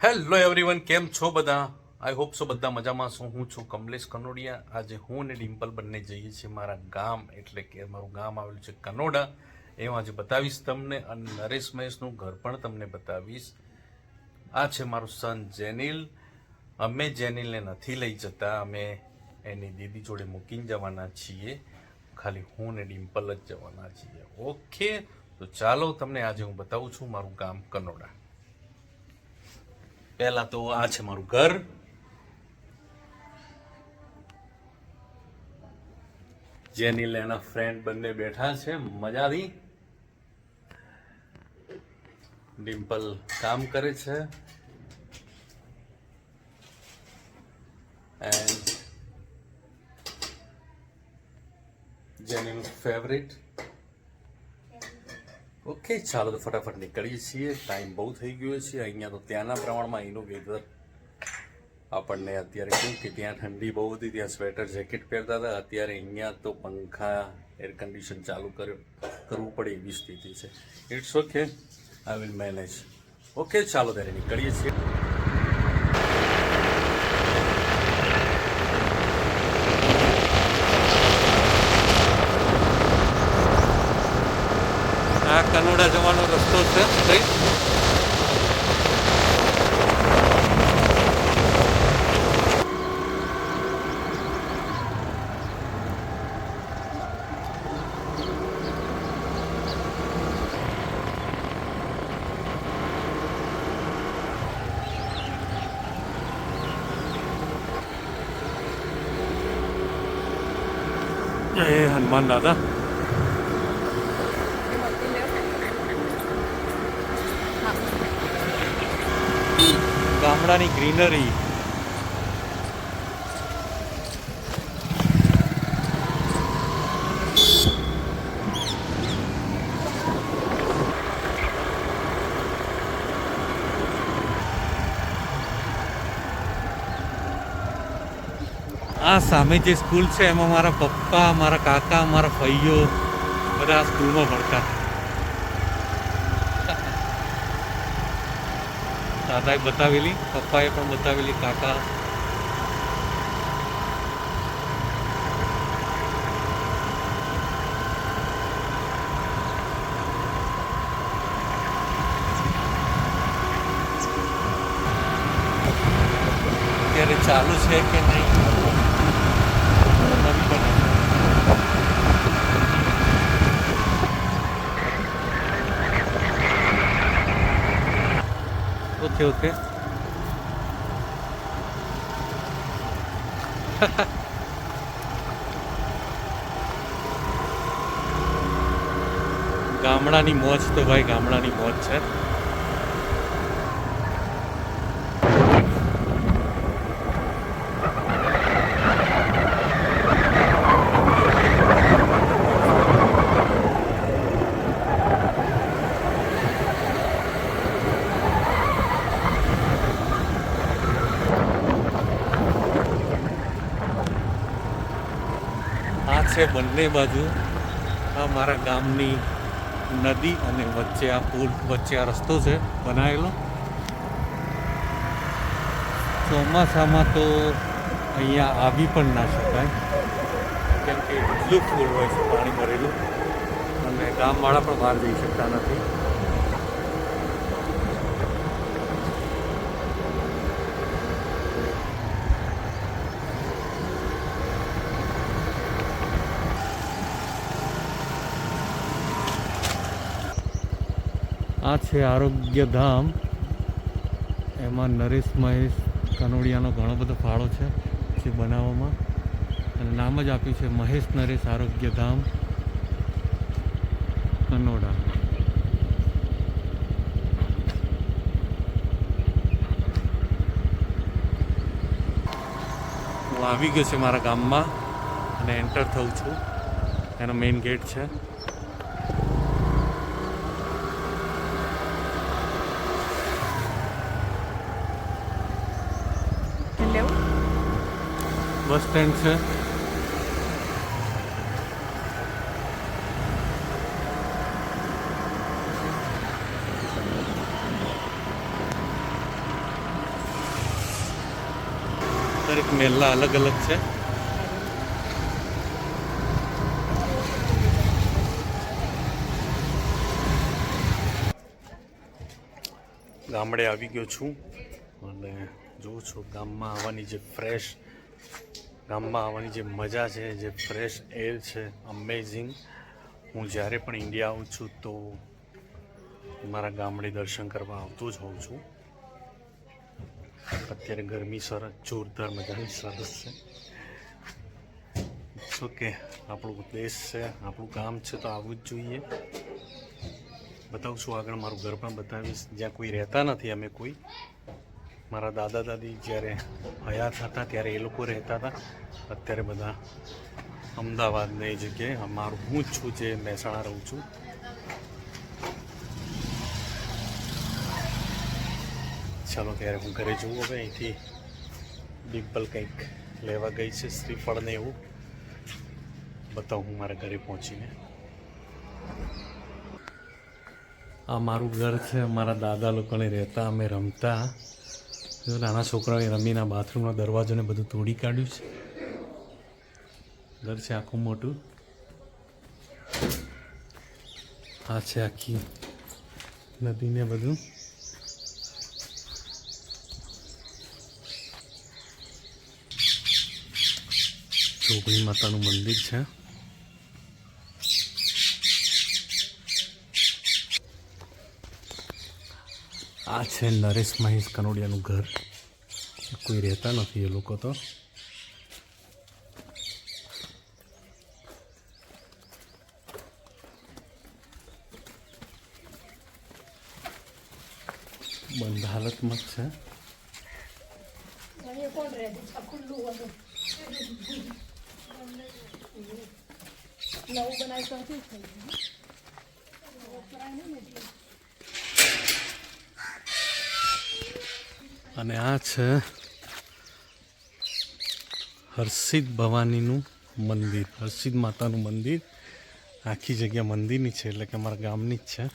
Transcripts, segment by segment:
Hello everyone, કેમ છો બધા? આઈ હોપ સો બધા મજામાં છો. હું છું કમલેશ કનોડિયા. આજે હું અને ડિમ્પલ બંને જઈએ છીએ મારા ગામ, એટલે કે મારું ગામ આવેલું છે કનોડા. એમાં આજે બતાવીશ તમને, અને નરેશ મહેશનું ઘર પણ તમને બતાવીશ. આ છે મારું સન જેનિલ. અમે જેનિલને નથી લઈ જતા, અમે એની દીદી જોડે મૂકીને જવાના છીએ. ખાલી હું ને ડિમ્પલ જ જવાના છીએ. ઓકે, તો ચાલો તમને આજે હું બતાવું છું મારું ગામ કનોડા. પહેલા તો આ છે મારું ઘર. જેનિલ એના ફ્રેન્ડ બંને બેઠા છે મજાથી. ડિમ્પલ કામ કરે છે. And Jenil favourite. ઓકે, ચાલો તો ફટાફટ નીકળીએ છીએ. ટાઈમ બહુ થઈ ગયો છે. અહીંયા તો ત્યાંના પ્રમાણમાં અહીંનું વેધર આપણને અત્યારે શું કે ત્યાં ઠંડી બહુ હતી, ત્યાં સ્વેટર જેકેટ પહેરતા હતા. અત્યારે અહીંયા તો પંખા એર કન્ડિશન ચાલુ કરવું પડે એવી સ્થિતિ છે. It's okay, I will manage. Okay, ચાલો ત્યારે નીકળીએ છીએ. આ કનોડા જવાનો રસ્તો છે. જય હનુમાન દાદા. ગામડાની ગ્રીનરી. આ સામે જે સ્કૂલ છે એમાં મારા પપ્પા, મારા કાકા, મારા ભાઈઓ બધા સ્કૂલમાં ભણતા. દાદાએ બતાવેલી, પપ્પાએ પણ બતાવેલી, કાકા. અત્યારે ચાલુ છે કે નહીં? Okay okay. ગામડાની મોજ તો ભાઈ ગામડાની મોજ છે. આ છે બંને બાજુ આ મારા ગામની નદી, અને વચ્ચે આ પુલ, વચ્ચે આ રસ્તો છે બનાવેલો. ચોમાસામાં તો અહીંયા આવી પણ ના શકાય, કેમ કે એટલું ફૂલ હોય છે, પાણી ભરેલું, અને ગામવાળા પણ બહાર જઈ શકતા નથી. આ છે આરોગ્ય ધામ. એમાં નરેશ મહેશ કનોડિયાનો ઘણો બધો ફાળો છે જે બનાવવામાં, અને નામ જ આપ્યું છે મહેશ નરેશ આરોગ્ય ધામ કનોડા. હું આવી ગયો છે મારા ગામમાં અને એન્ટર થઉં છું. એનો મેઇન ગેટ છે. બસ સ્ટેન્ડ છે. દરેક મહેલા અલગ અલગ છે. ગામડે આવી ગયો છું અને જોઉં છું ગામમાં આવવાની જે મજા છે, જે ફ્રેશ એર છે, અમેઝિંગ. હું જ્યારે પણ ઇન્ડિયા આવું છું તો મારા ગામડે દર્શન કરવા આવતો જ હોઉં છું. અત્યારે ગરમી જોરદાર મજાની સરસ છે. ઓકે, આપણો દેશ છે, આપણું ગામ છે તો આવવું જ જોઈએ. બતાવું છું આગળ, મારું ઘર પણ બતાવીશ જ્યાં કોઈ રહેતા નથી. અમે કોઈ મારા દાદા દાદી જ્યારે હયાત હતા ત્યારે એ લોકો રહેતા હતા. અત્યારે બધા અમદાવાદની જગ્યાએ મારું હું જ છું જે મહેસાણા રહું છું. ચાલો ત્યારે હું ઘરે જવું. હવે અહીંથી ડિમ્પલ કંઈક લેવા ગઈ છે, શ્રીફળ ને એવું. બતાવું હું મારા ઘરે પહોંચીને. આ મારું ઘર છે. મારા દાદા લોકોને રહેતા, અમે રમતા. નાના છોકરાઓએ રમીને બાથરૂમનો દરવાજો ને બધું તોડી કાઢ્યું છે. ઘર છે આખું મોટું. આ છે આખી નદી ને બધું. ચોકડી માતાનું મંદિર છે. આ છે નરેશ મહેશ કનોડિયાનું ઘર. કોઈ રહેતા નથી એ લોકો તો. બંધ હાલતમાં જ છે. અને આ છે હરસિદ્ધ ભવાનીનું મંદિર, હરસિદ્ધ માતાનું મંદિર. આખી જગ્યા મંદિરની છે, એટલે કે અમારા ગામની જ છે.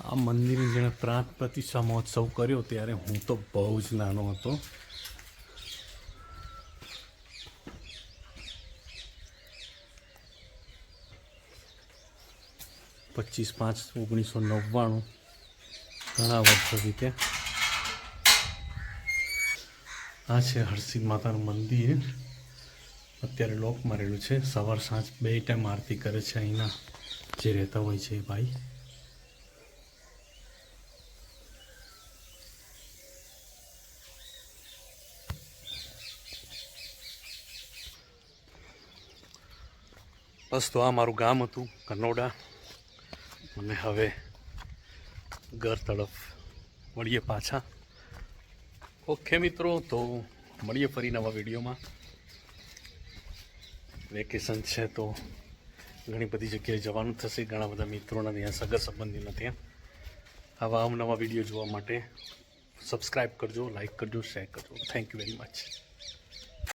આ મંદિરની જેણે પ્રાણ પ્રતિષ્ઠા મહોત્સવ કર્યો ત્યારે હું તો બહુ જ નાનો હતો. (25/5/1999) ઘણા વર્ષો વીત્યા. આ છે હરસિદ્ધ માતાનું મંદિર. અત્યારે લોક મારેલું છે. સવાર સાંજ 2 ટાઈમ આરતી કરે છે અહીંના જે રહેતા હોય છે એ ભાઈ. બસ તો આ મારું ગામ હતું કનોડા. અને હવે ઘર તરફ મળીએ પાછા. ઓકે મિત્રો, તો મળીએ ફરી નવા વિડીયોમાં. વેકેશન છે તો ઘણી બધી જગ્યાએ જવાનું થશે. ઘણા બધા મિત્રોના ત્યાં, સગા સંબંધીના ત્યાં. આવા અવનવા વિડીયો જોવા માટે સબસ્ક્રાઈબ કરજો, લાઈક કરજો, શેર કરજો. Thank you very much.